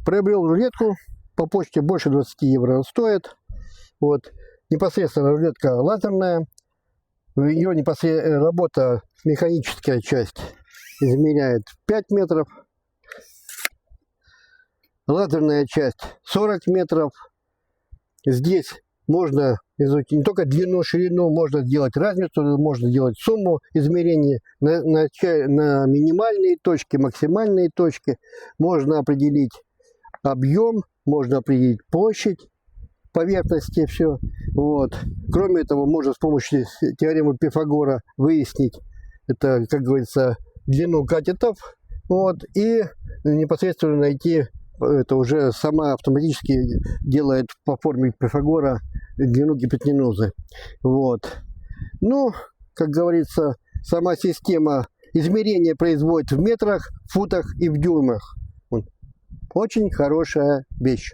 Приобрел рулетку по почте, больше 20 евро стоит. Вот. Непосредственно рулетка лазерная. Ее непосредственно работа, механическая часть измеряет 5 метров. Лазерная часть 40 метров. Здесь можно изучить не только длину, ширину, можно сделать разницу, можно делать сумму измерений на минимальные точки, максимальные точки. Можно определить объем, можно определить площадь поверхности, все. Вот. Кроме этого, можно с помощью теоремы Пифагора выяснить, это, как говорится, длину катетов, вот, и непосредственно найти, это уже сама автоматически делает по форме Пифагора длину гипотенузы. Вот. Ну, как говорится, сама система измерения производит в метрах, футах и в дюймах. Очень хорошая вещь.